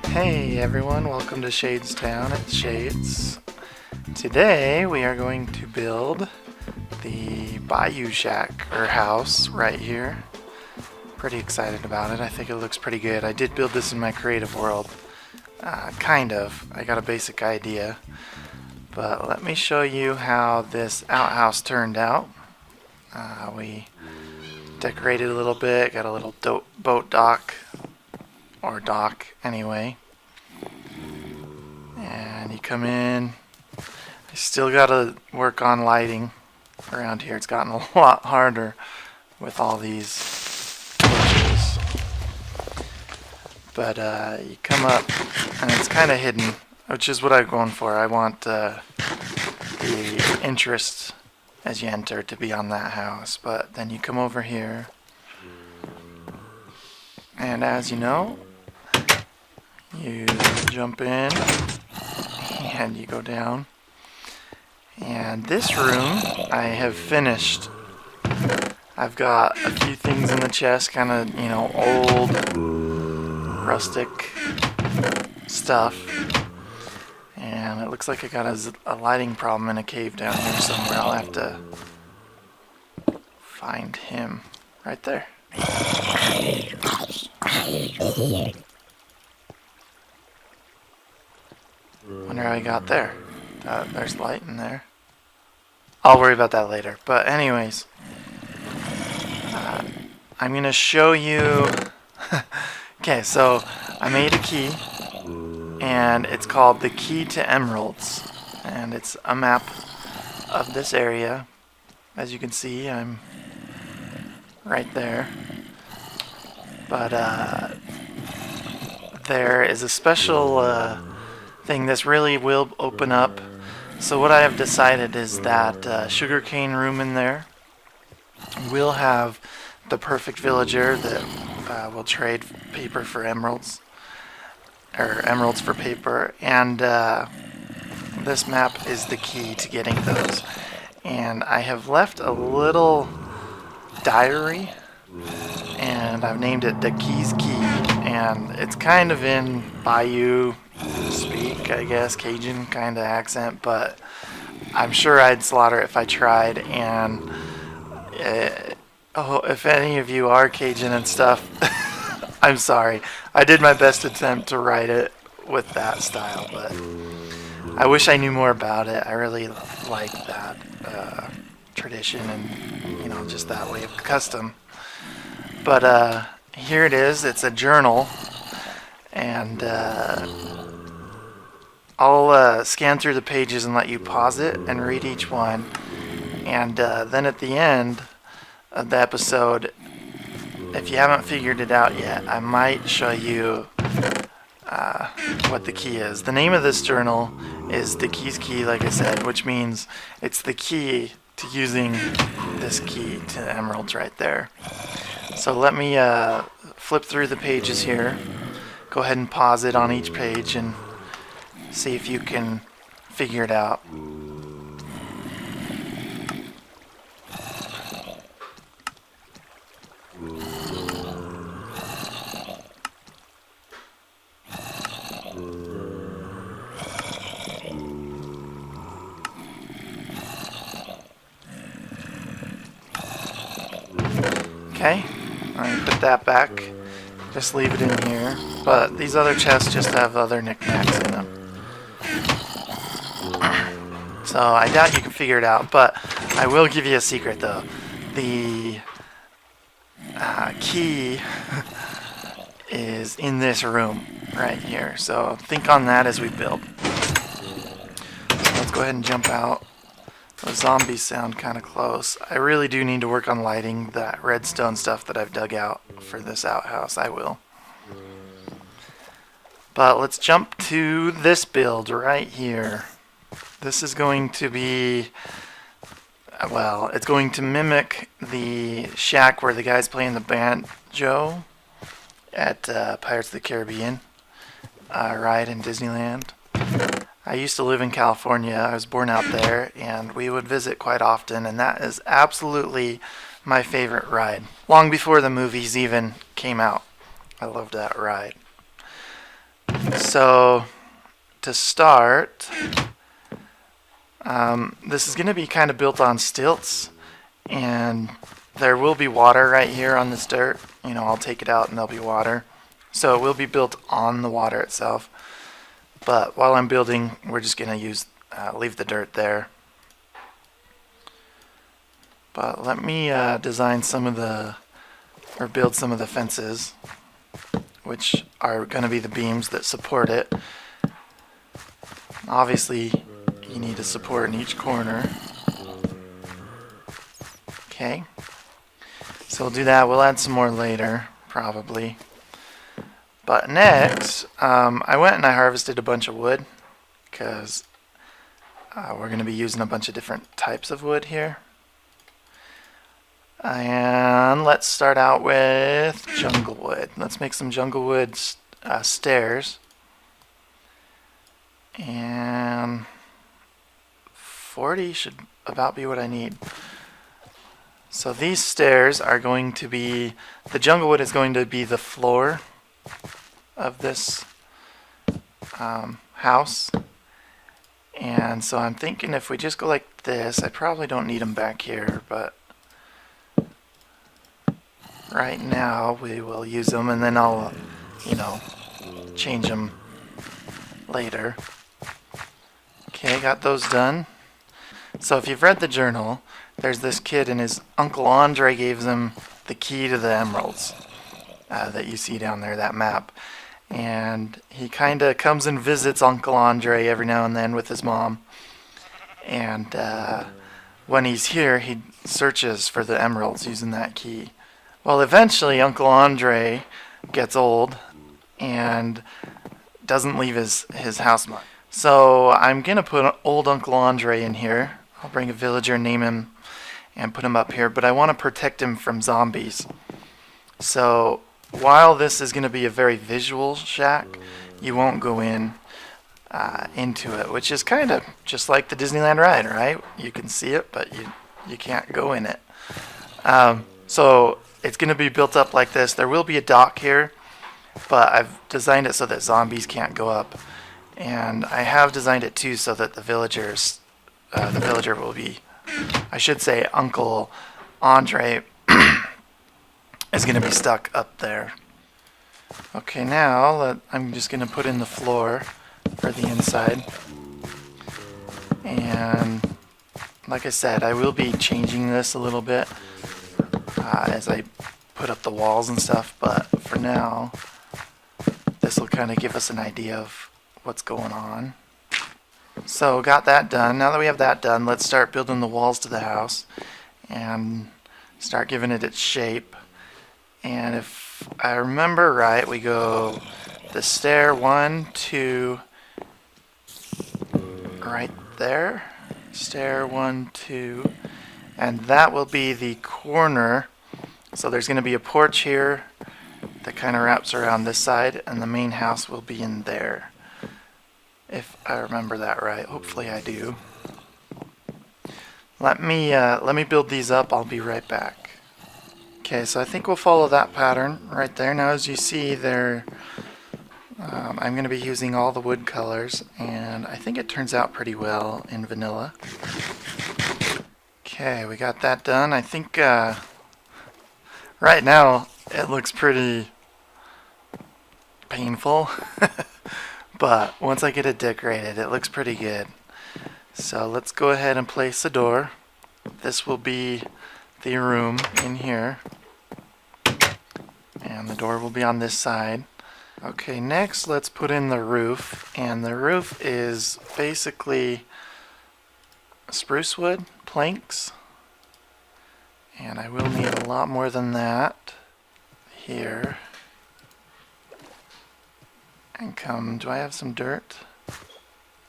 Hey everyone, welcome to Shadesztown. It's Shades. Today we are going to build the Bayou shack or house right here. Pretty excited about it. I think it looks pretty good. I did build this in my creative world. Kind of. I got a basic idea. But let me show you how this outhouse turned out. We decorated a little bit, got a little boat dock, or dock anyway. And you come in. I still gotta work on lighting around here. It's gotten a lot harder with all these bushes. But you come up and it's kind of hidden, which is what I'm going for. I want the interest as you enter to be on that house. But then you come over here, and as you know, you jump in and you go down. And this room I have finished. I've got a few things in the chest, kind of, you know, old, rustic stuff. And it looks like I got a lighting problem in a cave down here somewhere. I'll have to find him right there. Wonder how he got there. There's light in there. I'll worry about that later. But anyways, I'm going to show you... Okay, so I made a key, and it's called the Key to Emeralds. And it's a map of this area. As you can see, I'm right there. But there is a special thing. This really will open up. So what I have decided is that sugarcane room in there will have the perfect villager that will trade paper for emeralds, or emeralds for paper, and this map is the key to getting those. And I have left a little diary, and I've named it the Key's Key, and it's kind of in Bayou speak, I guess, Cajun kind of accent, but I'm sure I'd slaughter it if I tried. And if any of you are Cajun and stuff, I'm sorry. I did my best attempt to write it with that style, but I wish I knew more about it. I really like that tradition and, you know, just that way of custom. But here it is. It's a journal, and I'll scan through the pages and let you pause it and read each one. And then at the end of the episode, if you haven't figured it out yet, I might show you what the key is. The name of this journal is the Key's Key, like I said, which means it's the key to using this key to emeralds right there. So let me flip through the pages here. Go ahead and pause it on each page and see if you can figure it out. Okay, I'm going to put that back. Just leave it in here. But these other chests just have other knickknacks in them. So I doubt you can figure it out, but I will give you a secret though. The key is in this room right here. So think on that as we build. So let's go ahead and jump out. The zombies sound kind of close. I really do need to work on lighting that redstone stuff that I've dug out for this outhouse. I will. But let's jump to this build right here. This is going to be, well, it's going to mimic the shack where the guy's playing the banjo at Pirates of the Caribbean ride in Disneyland. I used to live in California. I was born out there, and we would visit quite often, and that is absolutely my favorite ride. Long before the movies even came out. I loved that ride. So, to start, this is going to be kind of built on stilts, and there will be water right here on this dirt. You know, I'll take it out and there'll be water. So it will be built on the water itself. But while I'm building, we're just going to leave the dirt there. But let me design build some of the fences, which are going to be the beams that support it. Obviously, you need a support in each corner. Okay. So we'll do that. We'll add some more later, probably. But next, I went and I harvested a bunch of wood, because we're going to be using a bunch of different types of wood here. And let's start out with jungle wood. Let's make some jungle wood stairs. And 40 should about be what I need. So these stairs are going to be, the jungle wood is going to be the floor of this house. And so I'm thinking if we just go like this, I probably don't need them back here, but right now we will use them, and then I'll, change them later. Okay, got those done. So if you've read the journal, there's this kid and his Uncle Andre gives him the key to the emeralds that you see down there, that map. And he kind of comes and visits Uncle Andre every now and then with his mom. And when he's here, he searches for the emeralds using that key. Well, eventually Uncle Andre gets old and doesn't leave his house much. So I'm going to put old Uncle Andre in here. I'll bring a villager, name him, and put him up here. But I want to protect him from zombies. So while this is going to be a very visual shack, you won't go into it, which is kind of just like the Disneyland ride, right? You can see it, but you can't go in it. So it's going to be built up like this. There will be a dock here, but I've designed it so that zombies can't go up. And I have designed it too so that the villager will be, I should say Uncle Andre is going to be stuck up there. Okay, now I'm just going to put in the floor for the inside. And like I said, I will be changing this a little bit as I put up the walls and stuff, but for now, this will kind of give us an idea of what's going on. So got that done. Now that we have that done, let's start building the walls to the house and start giving it its shape. And if I remember right, we go the stair 1, 2, right there. Stair 1, 2, and that will be the corner. So there's going to be a porch here that kind of wraps around this side, and the main house will be in there. If I remember that right. Hopefully I do. Let me build these up. I'll be right back. Okay, so I think we'll follow that pattern right there. Now as you see there, I'm going to be using all the wood colors, and I think it turns out pretty well in vanilla. Okay, we got that done. I think right now it looks pretty painful, but once I get it decorated, it looks pretty good. So let's go ahead and place the door. This will be the room in here, and the door will be on this side. Okay, next let's put in the roof, and the roof is basically spruce wood planks, and I will need a lot more than that here. And do I have some dirt?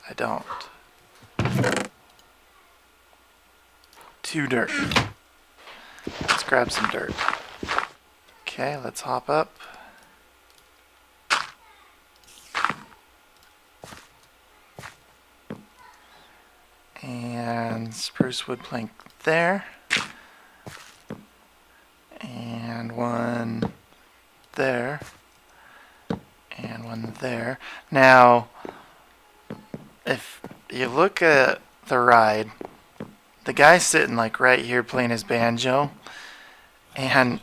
I don't. 2 dirt. Let's grab some dirt. Okay, let's hop up. spruce wood plank there. And one there. And one there. Now, if you look at the ride, the guy's sitting like right here playing his banjo, and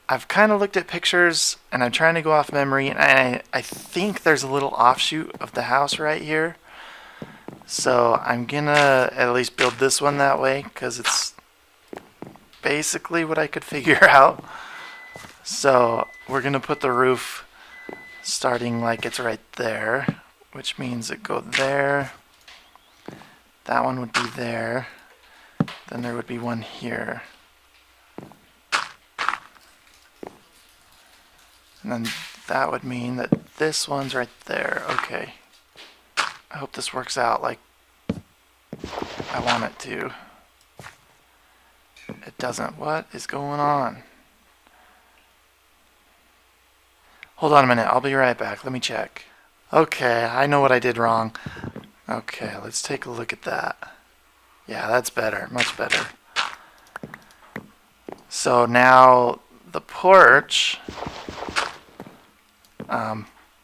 I've kind of looked at pictures and I'm trying to go off memory, and I think there's a little offshoot of the house right here. So I'm gonna at least build this one that way because it's basically what I could figure out. So we're gonna put the roof starting like it's right there, which means it go there. That one would be there. Then there would be one here. And then that would mean that this one's right there. Okay. I hope this works out like I want it to. It doesn't. What is going on? Hold on a minute. I'll be right back. Let me check. Okay, I know what I did wrong. Okay, let's take a look at that. Yeah, that's better. Much better. So now the porch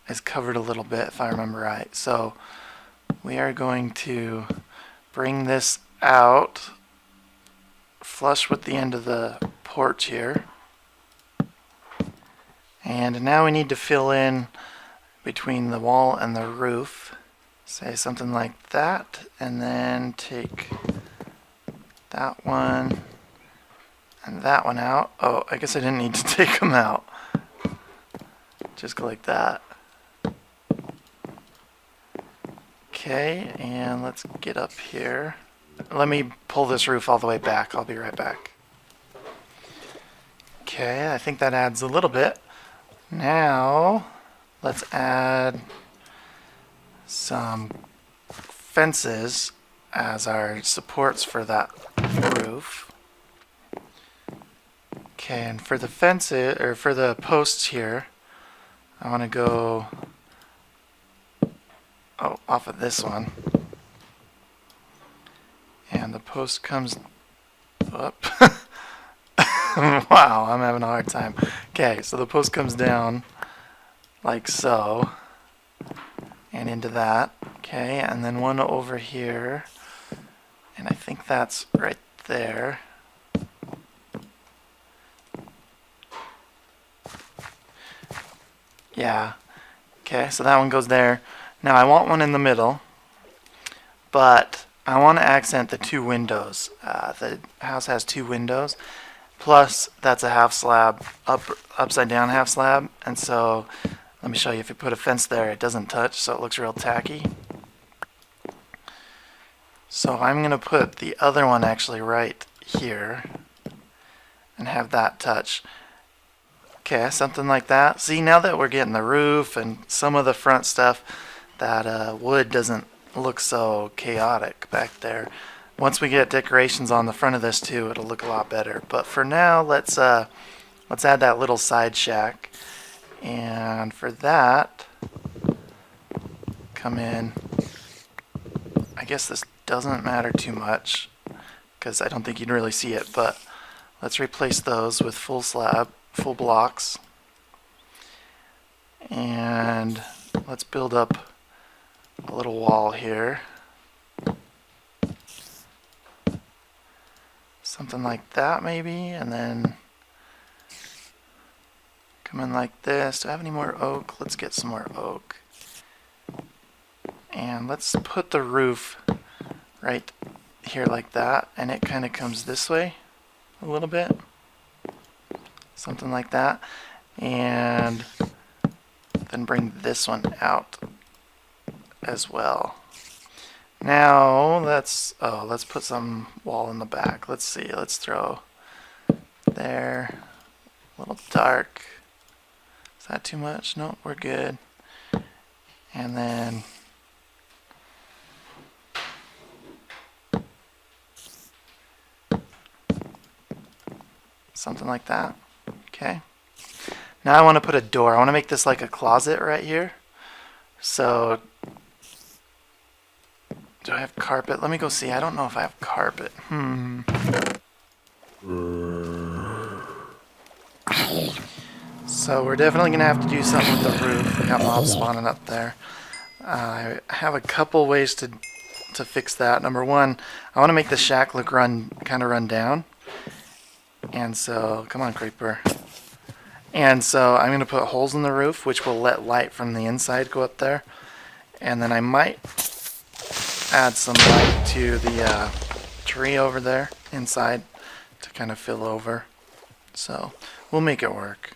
is covered a little bit, if I remember right. So we are going to bring this out flush with the end of the porch here. And now we need to fill in between the wall and the roof. Say something like that, and then take that one and that one out. Oh, I guess I didn't need to take them out. Just go like that. Okay, and let's get up here. Let me pull this roof all the way back. I'll be right back. Okay, I think that adds a little bit. Now, let's add some fences as our supports for that roof. Okay, and for the fences, or for the posts here, I want to go off of this one. And the post comes up. Wow, I'm having a hard time. Okay, so the post comes down like so. And into that. Okay, and then one over here. And I think that's right there. Yeah. Okay, so that one goes there. Now I want one in the middle, but I want to accent the two windows. The house has two windows, plus that's a half slab, upside down half slab, and so let me show you. If you put a fence there, it doesn't touch, so it looks real tacky. So I'm going to put the other one actually right here and have that touch. Okay, something like that. See, now that we're getting the roof and some of the front stuff, that wood doesn't look so chaotic back there. Once we get decorations on the front of this too, it'll look a lot better. But for now, let's add that little side shack. And for that, come in. I guess this doesn't matter too much because I don't think you'd really see it, but let's replace those with full slab, full blocks. And let's build up a little wall here. Something like that maybe, and then come in like this. Do I have any more oak? Let's get some more oak. And let's put the roof right here like that, and it kind of comes this way a little bit. Something like that. And then bring this one out as well. Now let's put some wall in the back. Let's see. Let's throw there. A little dark. Is that too much? No, we're good. And then something like that. Okay. Now I want to put a door. I want to make this like a closet right here. So Do I have carpet? Let me go see. I don't know if I have carpet. So we're definitely going to have to do something with the roof. We got mobs spawning up there. I have a couple ways to fix that. Number one, I want to make the shack look kind of run down. And so, come on, creeper. And so I'm going to put holes in the roof, which will let light from the inside go up there. And then I might add some light to the tree over there inside to kind of fill over. So we'll make it work.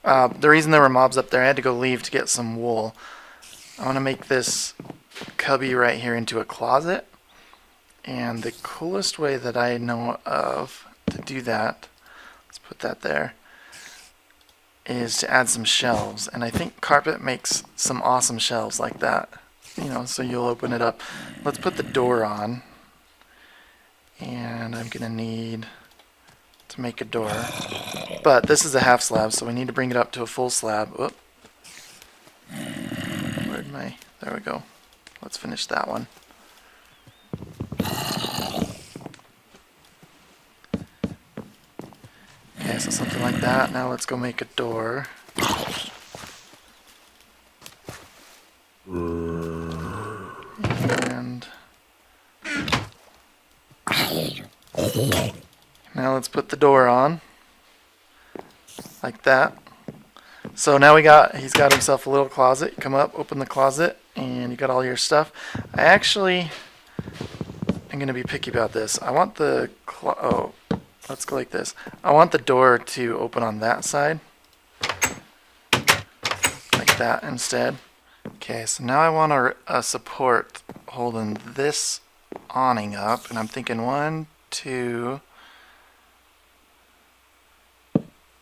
The reason there were mobs up there, I had to go leave to get some wool. I want to make this cubby right here into a closet. And the coolest way that I know of to do that, let's put that there, is to add some shelves. And I think carpet makes some awesome shelves like that. You know, so you'll open it up. Let's put the door on. And I'm going to need to make a door. But this is a half slab, so we need to bring it up to a full slab. Whoop. Where'd my... There we go. Let's finish that one. Okay, so something like that. Now let's go make a door. And now let's put the door on. Like that. So now he's got himself a little closet. Come up, open the closet, and you got all your stuff. I actually am going to be picky about this. I want the let's go like this. I want the door to open on that side. Like that instead. Okay, so now I want a support holding this awning up, and I'm thinking 1, 2,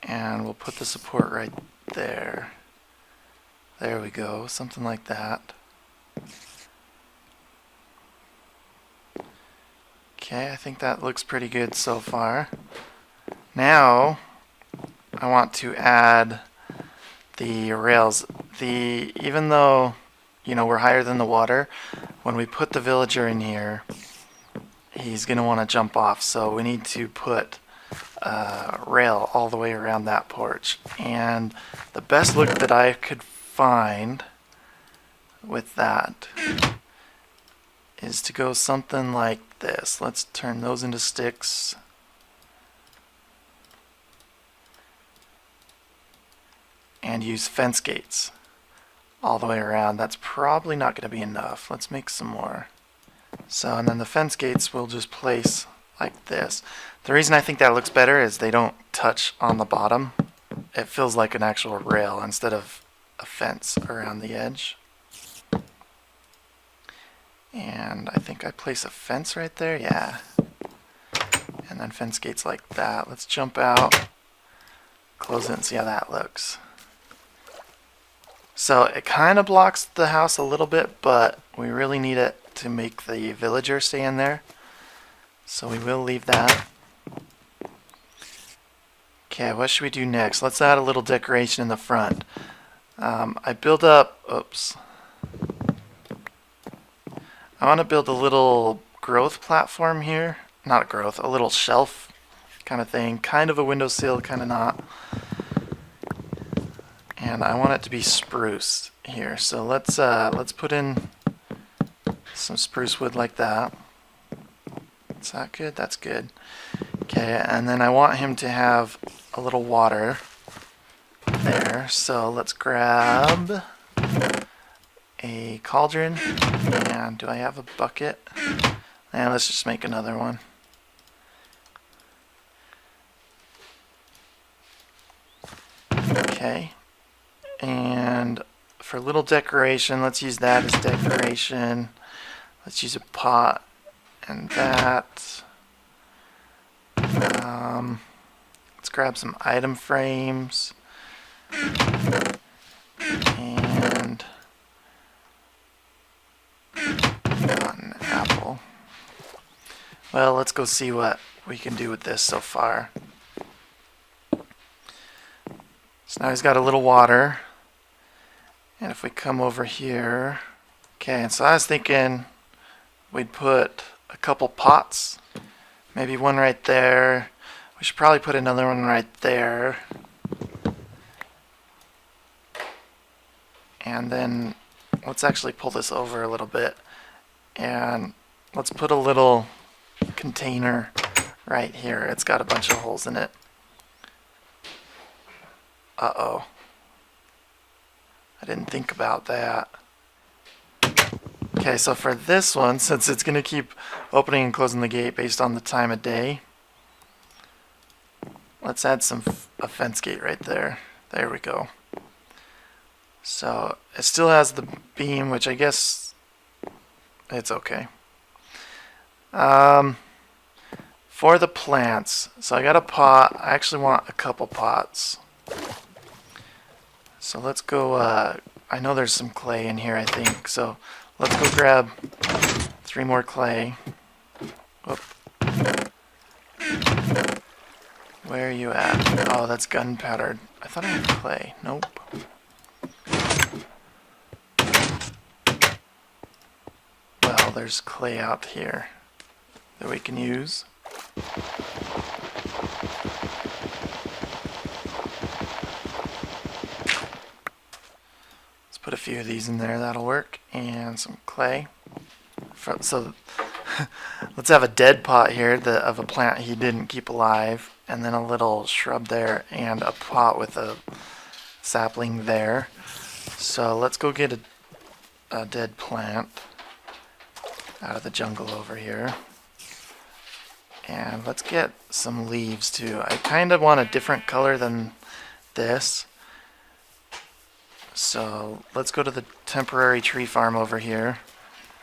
and we'll put the support right there. There we go, something like that. Okay, I think that looks pretty good so far. Now, I want to add the rails. Even though, you know, we're higher than the water, when we put the villager in here, he's going to want to jump off. So we need to put rail all the way around that porch. And the best look that I could find with that is to go something like this. Let's turn those into sticks. And use fence gates all the way around. That's probably not going to be enough. Let's make some more. So, and then the fence gates we'll just place like this. The reason I think that looks better is they don't touch on the bottom. It feels like an actual rail instead of a fence around the edge. And I think I place a fence right there. Yeah. And then fence gates like that. Let's jump out, close it, and see how that looks. So it kind of blocks the house a little bit, but we really need it to make the villager stay in there. So we will leave that. Okay, what should we do next? Let's add a little decoration in the front. I build up, oops. I want to build a little growth platform here. Not growth, a little shelf kind of thing. Kind of a windowsill, kind of not. And I want it to be spruce here. So let's put in some spruce wood like that. Is that good? That's good. Okay, and then I want him to have a little water there. So let's grab a cauldron. And do I have a bucket? And let's just make another one. Okay. And for a little decoration, let's use that as decoration. Let's use a pot and that. Let's grab some item frames. And got an apple. Well, let's go see what we can do with this so far. So now he's got a little water. And if we come over here, okay, and so I was thinking we'd put a couple pots, maybe one right there. We should probably put another one right there. And then let's actually pull this over a little bit, and let's put a little container right here. It's got a bunch of holes in it. Uh-oh. I didn't think about that. Okay, so for this one, since it's going to keep opening and closing the gate based on the time of day, let's add a fence gate right there. There we go. So it still has the beam, which I guess it's okay. For the plants, so I got a pot. I actually want a couple pots. So let's go, I know there's some clay in here, I think, so let's go grab 3 more clay. Whoop. Where are you at? Oh, that's gunpowder. I thought I had clay. Nope. Well, there's clay out here that we can use. Put a few of these in there, that'll work, and some clay. So let's have a dead pot here of a plant he didn't keep alive, and then a little shrub there, and a pot with a sapling there. So let's go get a dead plant out of the jungle over here. And let's get some leaves too. I kind of want a different color than this. So let's go to the temporary tree farm over here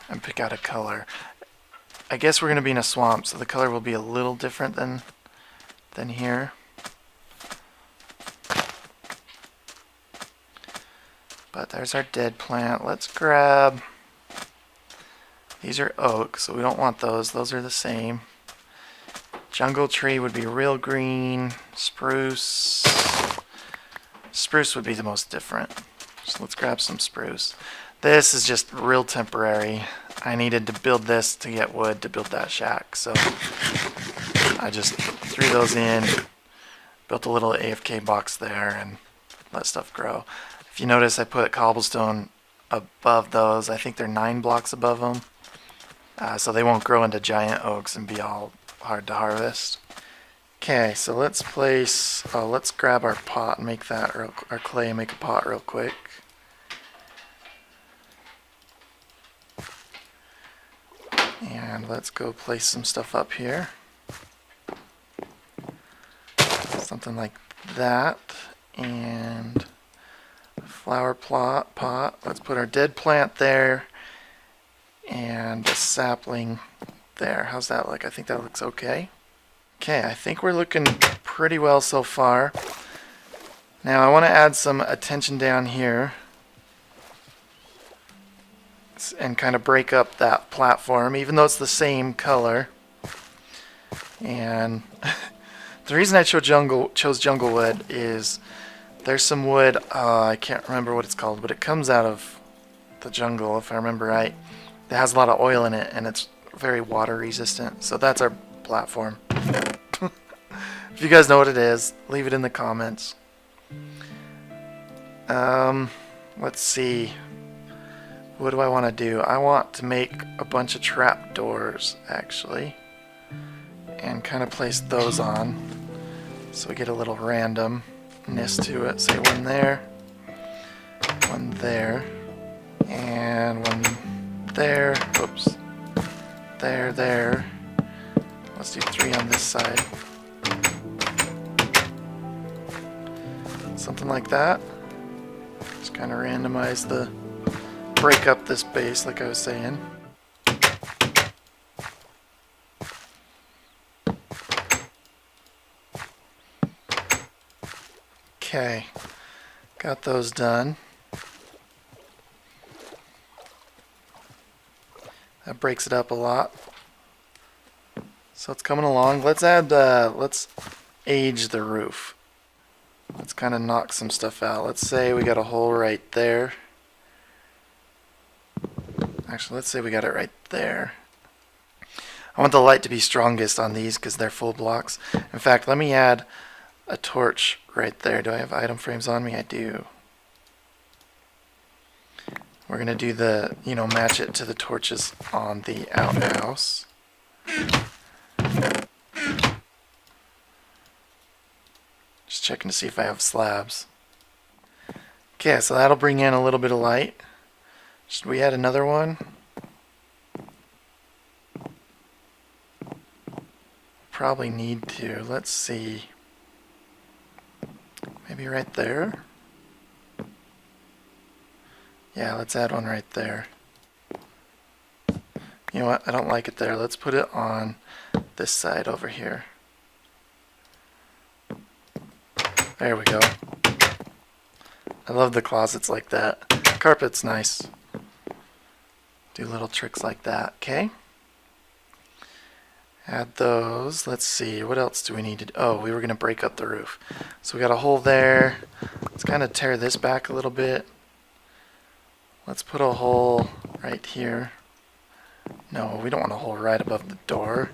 and pick out a color. I guess we're going to be in a swamp, so the color will be a little different than here. But there's our dead plant. Let's grab... These are oak, so we don't want those. Those are the same. Jungle tree would be real green. Spruce... Spruce would be the most different. So let's grab some spruce. This is just real temporary. I needed to build this to get wood to build that shack, so I just threw those in, built a little AFK box there, and let stuff grow. If you notice, I put cobblestone above those. I think they're 9 blocks above them, so they won't grow into giant oaks and be all hard to harvest. Okay, so let's place, let's grab our pot and make that, our clay and make a pot real quick. And let's go place some stuff up here. Something like that. And a flower pot. Let's put our dead plant there. And a sapling there. How's that look? I think that looks okay. Okay, I think we're looking pretty well so far. Now I want to add some attention down here and kind of break up that platform, even though it's the same color. And the reason I chose jungle wood is there's some wood, I can't remember what it's called, but it comes out of the jungle, if I remember right. It has a lot of oil in it, and it's very water resistant, so that's our platform. If you guys know what it is, leave it in the comments. Let's see. What do I want to do? I want to make a bunch of trapdoors, actually, and kind of place those on, so we get a little randomness to it. Say one there, and one there. Oops. There. Let's do 3 on this side. Something like that. Just kind of randomize break up this base like I was saying. Okay, got those done. That breaks it up a lot. So it's coming along. Let's age the roof. Let's kind of knock some stuff out. Let's say we got a hole right there. Actually, let's say we got it right there. I want the light to be strongest on these because they're full blocks. In fact, let me add a torch right there. Do I have item frames on me? I do. We're going to do the, match it to the torches on the outhouse. Just checking to see if I have slabs. Okay, so that'll bring in a little bit of light. Should we add another one? Probably need to. Let's see. Maybe right there? Yeah, let's add one right there. You know what? I don't like it there. Let's put it on this side over here. There we go. I love the closets like that. Carpet's nice. Do little tricks like that. Okay. Add those. Let's see. What else do we need to do? Oh, we were going to break up the roof. So we got a hole there. Let's kind of tear this back a little bit. Let's put a hole right here. No, we don't want a hole right above the door.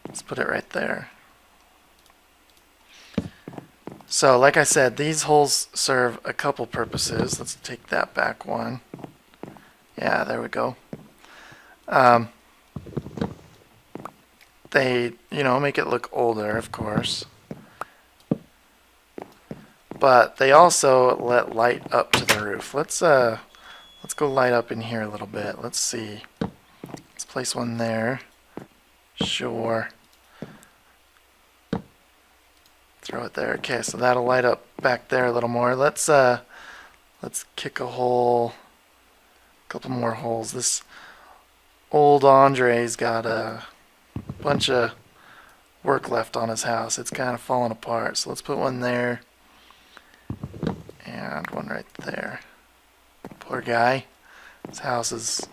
Let's put it right there. So, like I said, these holes serve a couple purposes. Let's take that back one. Yeah, there we go. They, make it look older, of course. But they also let light up to the roof. Let's go light up in here a little bit. Let's see. Let's place one there. Sure. Throw it there. Okay, so that'll light up back there a little more. Let's kick a hole. A couple more holes. This old Andre's got a bunch of work left on his house. It's kind of falling apart. So let's put one there. And one right there. Poor guy. His house is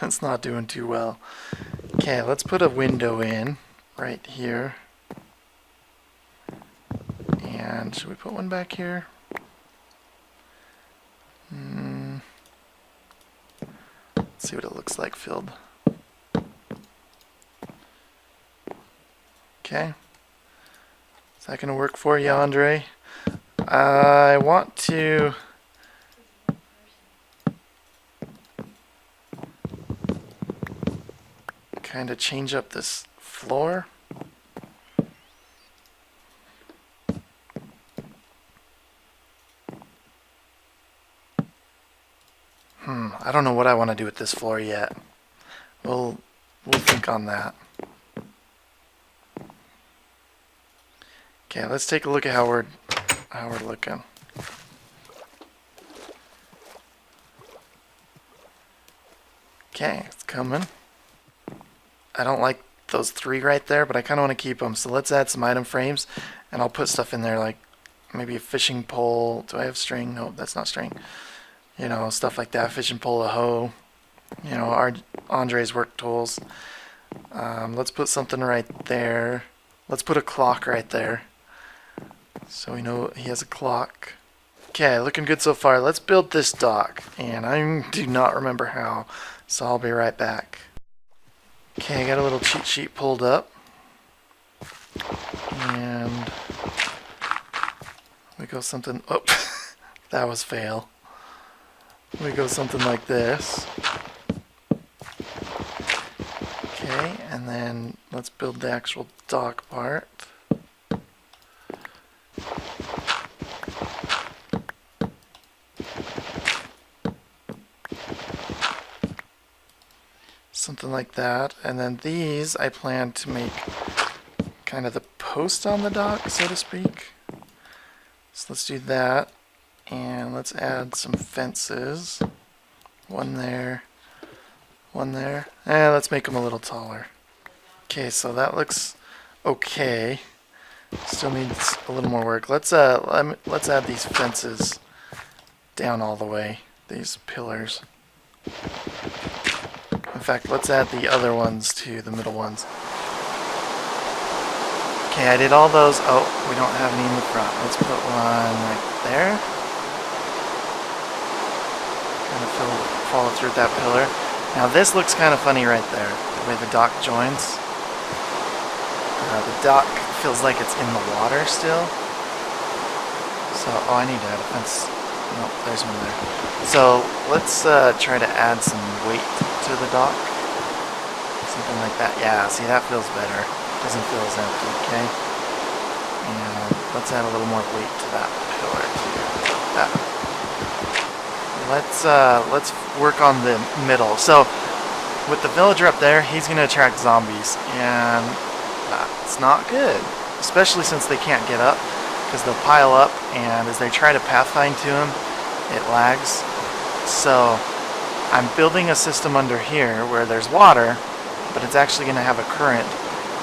it's not doing too well. Okay, let's put a window in right here. And should we put one back here? Let's see what it looks like filled. Okay. Is that going to work for you, Andre? I want to kind of change up this floor. I don't know what I want to do with this floor yet. We'll think on that. Okay, let's take a look at how we're looking. Okay, it's coming. I don't like those three right there, but I kind of want to keep them. So let's add some item frames, and I'll put stuff in there like maybe a fishing pole. Do I have string? No, that's not string. Stuff like that. Fishing pole, a hoe. Andre's work tools. Let's put something right there. Let's put a clock right there. So we know he has a clock. Okay, looking good so far. Let's build this dock. And I do not remember how, so I'll be right back. Okay, I got a little cheat sheet pulled up. And we go something... Oh, that was fail. We go something like this. Okay, and then let's build the actual dock part. Something like that. And then these I plan to make kind of the post on the dock, so to speak. So let's do that. And let's add some fences. One there. One there. And let's make them a little taller. Okay, so that looks okay. Still needs a little more work. Let's add these fences down all the way. These pillars. In fact, let's add the other ones to the middle ones. Okay, I did all those. Oh, we don't have any in the front. Let's put one right there. Kind of follow through that pillar. Now this looks kind of funny right there. the way the dock joins. The dock feels like it's in the water still. So, oh, I need to add a fence. Nope, there's one there. So, let's try to add some weight to the dock. Something like that. Yeah, see, that feels better. Doesn't feel as empty, okay? And let's add a little more weight to that pillar, too. That. Let's work on the middle. So, with the villager up there, he's going to attract zombies. And that's not good. Especially since they can't get up. Because they'll pile up, and as they try to pathfind to him, it lags. So I'm building a system under here where there's water, but it's actually going to have a current,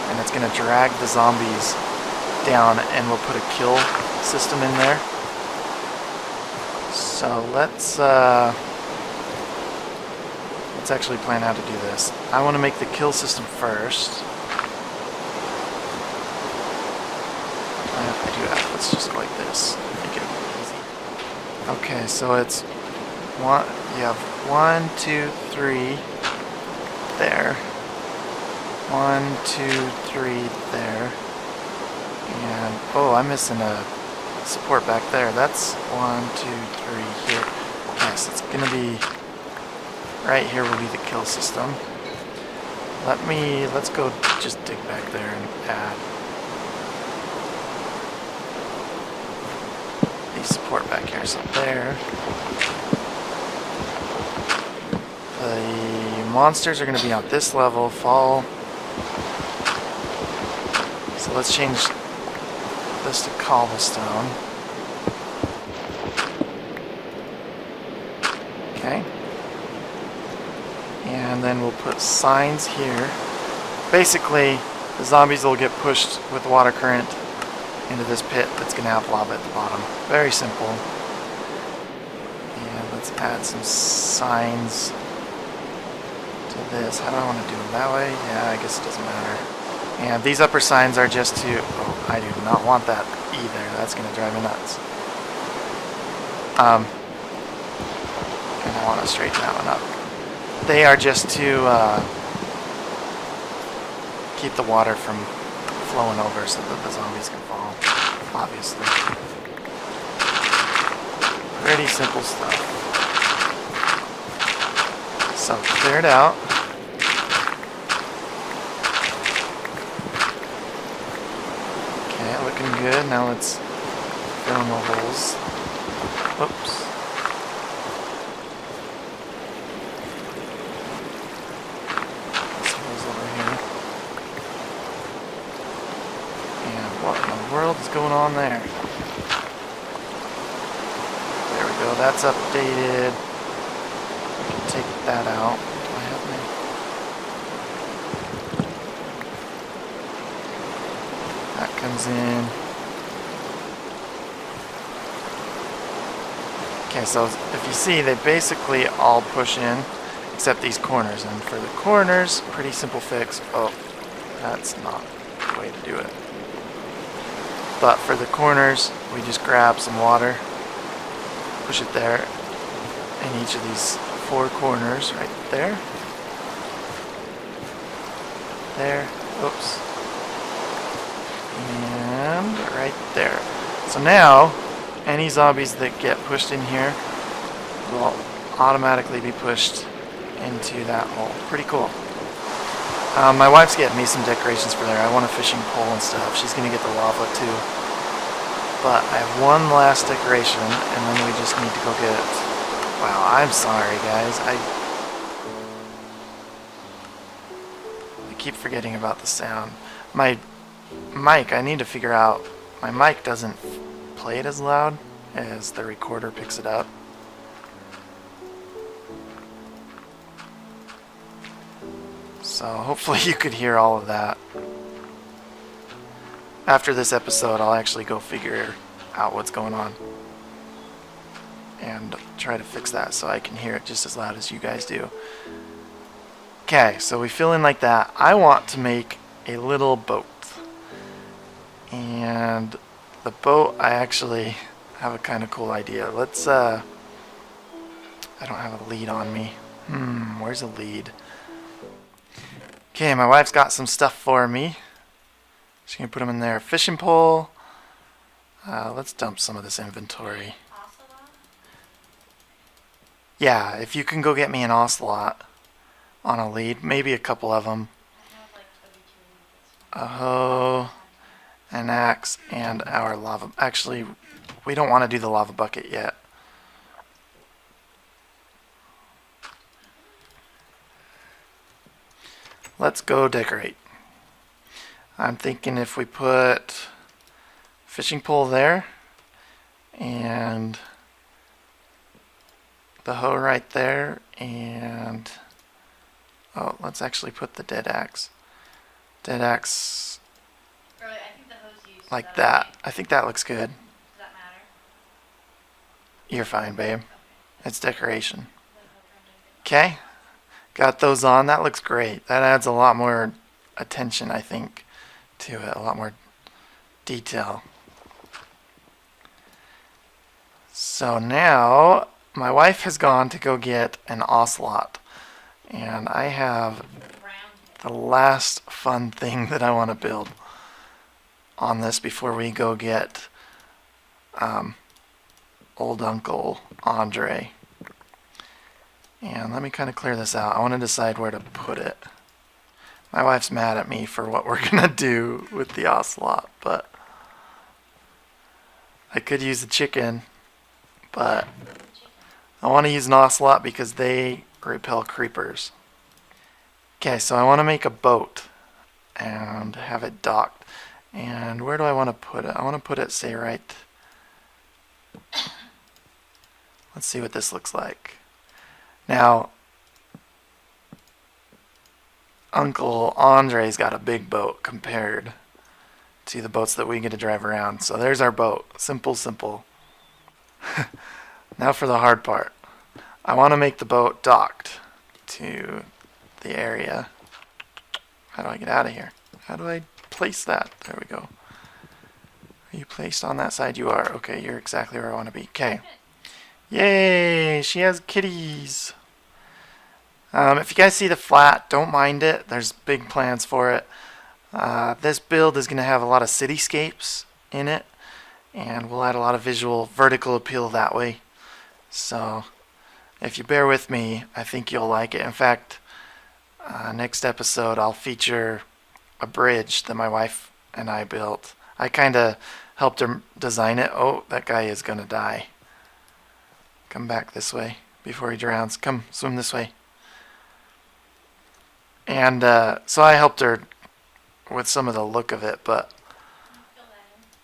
and it's going to drag the zombies down, and we'll put a kill system in there. So let's actually plan how to do this. I want to make the kill system first. Let's just go like this. Make it easy. Okay, so it's one. You have 1, 2, 3 there. 1, 2, 3 there. And oh, I'm missing a support back there. That's 1, 2, 3 here. Yes, it's gonna be right here. Will be the kill system. Let's go just dig back there and add support back here. So there. The monsters are going to be on this level. Fall. So let's change this to cobblestone. Okay. And then we'll put signs here. Basically, the zombies will get pushed with water current into this pit that's going to have lava at the bottom. Very simple. And let's add some signs to this. How do I want to do them? That way? Yeah, I guess it doesn't matter. And these upper signs are just to... Oh, I do not want that either. That's going to drive me nuts. And I want to straighten that one up. They are just to keep the water from flowing over so that the zombies can fall, obviously. Pretty simple stuff. So, clear it out. Okay, looking good. Now let's fill in the holes. Whoops. What is going on there? There we go, that's updated. We can take that out. Do I have any? That comes in. Okay, so if you see, they basically all push in, except these corners. And for the corners, pretty simple fix. Oh, that's not the way to do it. But for the corners, we just grab some water, push it there, in each of these 4 corners, right there, there, oops, and right there. So now, any zombies that get pushed in here will automatically be pushed into that hole. Pretty cool. My wife's getting me some decorations for there. I want a fishing pole and stuff. She's going to get the lava too. But I have one last decoration, and then we just need to go get it. Wow, I'm sorry, guys. I keep forgetting about the sound. My mic, I need to figure out... My mic doesn't play it as loud as the recorder picks it up. So hopefully you could hear all of that. After this episode, I'll actually go figure out what's going on and try to fix that so I can hear it just as loud as you guys do. Okay, so we fill in like that. I want to make a little boat. And the boat, I actually have a kind of cool idea. Let's, I don't have a lead on me. Where's a lead? Okay, my wife's got some stuff for me. She's going to put them in there. Fishing pole. Let's dump some of this inventory. Yeah, if you can go get me an ocelot on a lead, maybe a couple of them. A hoe, an axe, and our lava. Actually, we don't want to do the lava bucket yet. Let's go decorate. I'm thinking if we put fishing pole there and the hoe right there, and oh, let's actually put the dead axe. Dead axe like that. I think that looks good. Does that matter? You're fine, babe. It's decoration. Okay. Got those on. That looks great. That adds a lot more attention, I think, to it. A lot more detail. So now my wife has gone to go get an ocelot. And I have the last fun thing that I want to build on this before we go get old Uncle Andre. And let me kind of clear this out. I want to decide where to put it. My wife's mad at me for what we're going to do with the ocelot, but I could use a chicken, but I want to use an ocelot because they repel creepers. Okay, so I want to make a boat and have it docked. And where do I want to put it? I want to put it, say, right. Let's see what this looks like. Now, Uncle Andre's got a big boat compared to the boats that we get to drive around. So there's our boat. Simple, simple. Now for the hard part. I want to make the boat docked to the area. How do I get out of here? How do I place that? There we go. Are you placed on that side? You are. Okay, you're exactly where I want to be. Okay. Yay! She has kitties. If you guys see the flat, don't mind it. There's big plans for it. This build is going to have a lot of cityscapes in it, and we'll add a lot of visual vertical appeal that way. So if you bear with me, I think you'll like it. In fact, next episode I'll feature a bridge that my wife and I built. I kind of helped her design it. Oh, that guy is going to die. Come back this way before he drowns. Come, swim this way. And so I helped her with some of the look of it, but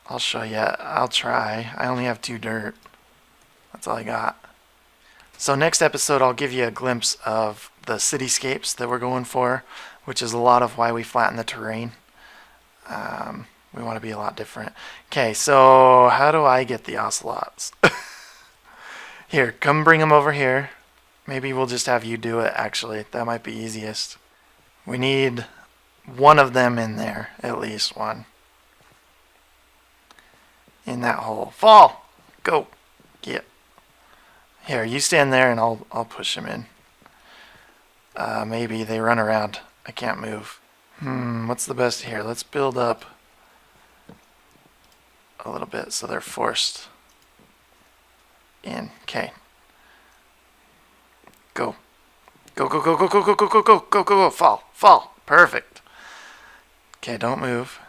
I'll show you. I'll try. I only have 2 dirt. That's all I got. So next episode I'll give you a glimpse of the cityscapes that we're going for, which is a lot of why we flatten the terrain. We want to be a lot different. Okay, so how do I get the ocelots? Here, come bring them over here. Maybe we'll just have you do it, actually. That might be easiest. We need one of them in there, at least one. In that hole. Fall! Go! Get. Here, you stand there and I'll push him in. Maybe they run around. I can't move. What's the best here? Let's build up a little bit so they're forced in. Okay. Go. Go, go, go, go, go, go, go, go, go, go, go, go, fall, fall. Perfect. Okay, don't move.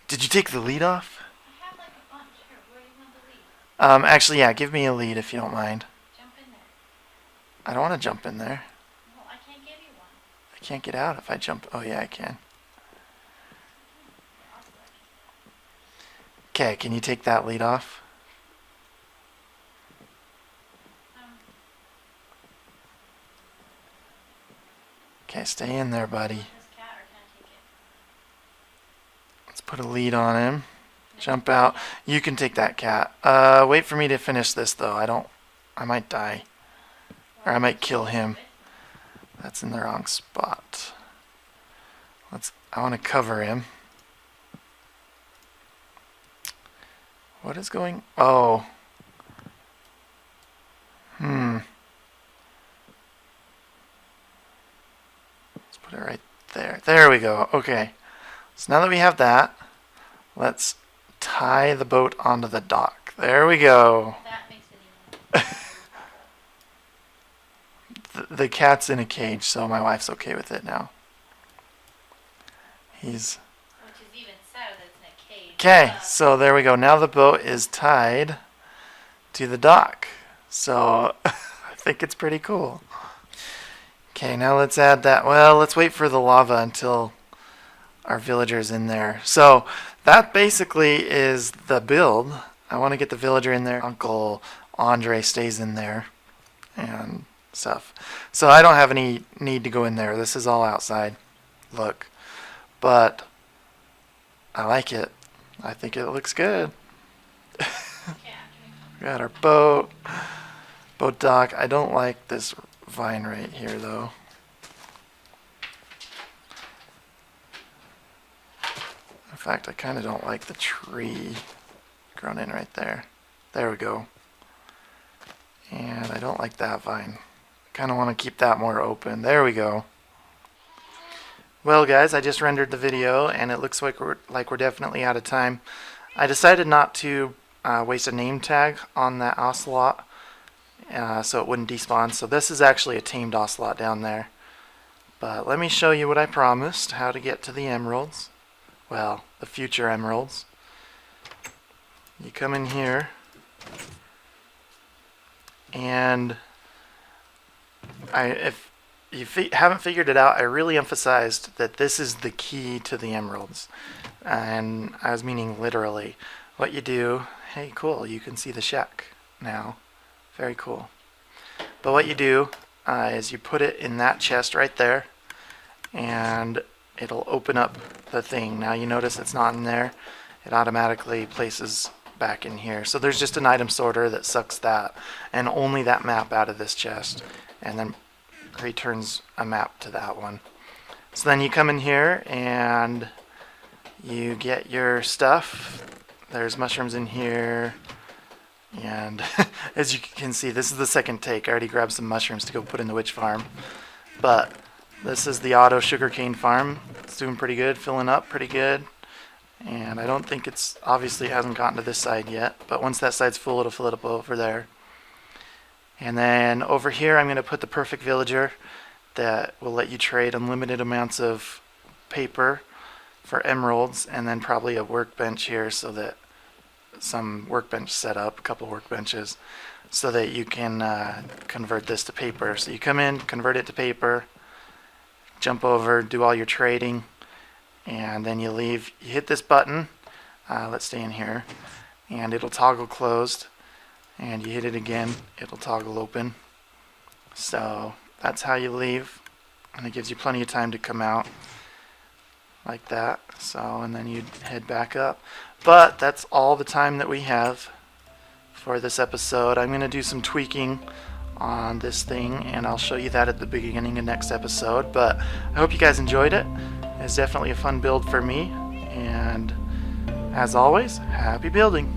Did you take the lead off? I have like a bunch. Here, where do you want the lead? Actually, yeah, give me a lead if you don't mind. Jump in there. I don't want to jump in there. Well, I can't give you one. I can't get out if I jump. Oh, yeah, I can. Okay, can you take that lead off? Okay, stay in there, buddy. This cat, or can I take it? Let's put a lead on him. Jump out. You can take that cat. Wait for me to finish this, though. I might die. Or I might kill him. That's in the wrong spot. I want to cover him. What is going... Oh. Let's put it right there. we go. Okay. So now that we have that, let's tie the boat onto the dock. There we go. That makes it even. The cat's in a cage, so my wife's okay with it now. He's... Which is even sadder that it's in a cage. Okay, so there we go. Now the boat is tied to the dock. So I think it's pretty cool. Okay, now let's add that. Well, let's wait for the lava until our villager's in there. So that basically is the build. I want to get the villager in there. Uncle Andre stays in there and stuff. So I don't have any need to go in there. This is all outside. Look. But I like it. I think it looks good. We got our boat dock. I don't like this vine right here though. In fact, I kind of don't like the tree grown in right there. There we go. And I don't like that vine. Kind of want to keep that more open. There we go. Well guys, I just rendered the video and it looks like we're definitely out of time. I decided not to waste a name tag on that ocelot so it wouldn't despawn. So this is actually a tamed ocelot down there. But let me show you what I promised, how to get to the emeralds. Well, the future emeralds. You come in here and if you haven't figured it out, I really emphasized that this is the key to the emeralds. And I was meaning literally. What you do, hey cool, you can see the shack now. Very cool. But what you do is you put it in that chest right there and it'll open up the thing. Now you notice it's not in there. It automatically places back in here. So there's just an item sorter that sucks that and only that map out of this chest and then returns a map to that one. So then you come in here and you get your stuff. There's mushrooms in here and as you can see, this is the second take. I already grabbed some mushrooms to go put in the witch farm, but this is the auto sugarcane farm. It's doing pretty good, filling up pretty good, and I don't think it's obviously hasn't gotten to this side yet, but once that side's full it'll fill it up over there. And then over here I'm going to put the perfect villager that will let you trade unlimited amounts of paper for emeralds, and then probably a workbench here so that some workbench set up, a couple workbenches, so that you can convert this to paper. So you come in, convert it to paper, jump over, do all your trading, and then you leave. You hit this button, let's stay in here, and it'll toggle closed. And you hit it again, it'll toggle open. So that's how you leave, and it gives you plenty of time to come out like that. So, and then you head back up. But that's all the time that we have for this episode. I'm going to do some tweaking on this thing, and I'll show you that at the beginning of next episode. But I hope you guys enjoyed it. It's definitely a fun build for me, and as always, happy building.